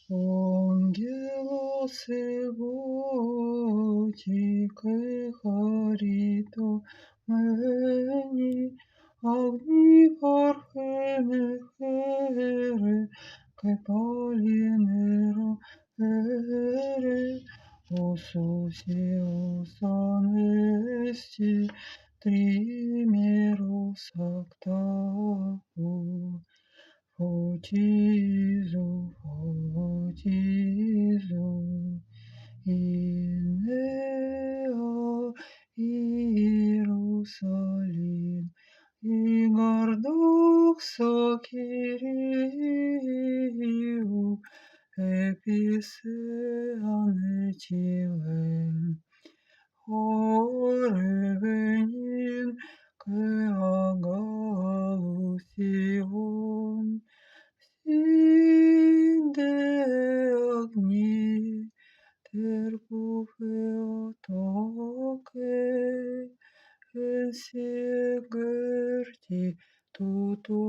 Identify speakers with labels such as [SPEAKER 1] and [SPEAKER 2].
[SPEAKER 1] Ангелосе готіке харіто мені, агні парфенехере, кепалінеро ере, осусі осанесті, трімеро сактаку. Φωτίζω, φωτίζω, η νέα Ιερουσαλήμ, η γαρδόξα Κυρίου, έπεισε ανέτειλεν, χορεύειν και αγαλουσιον. Sinde agni terpufeotoke, ensegerti tutokuso.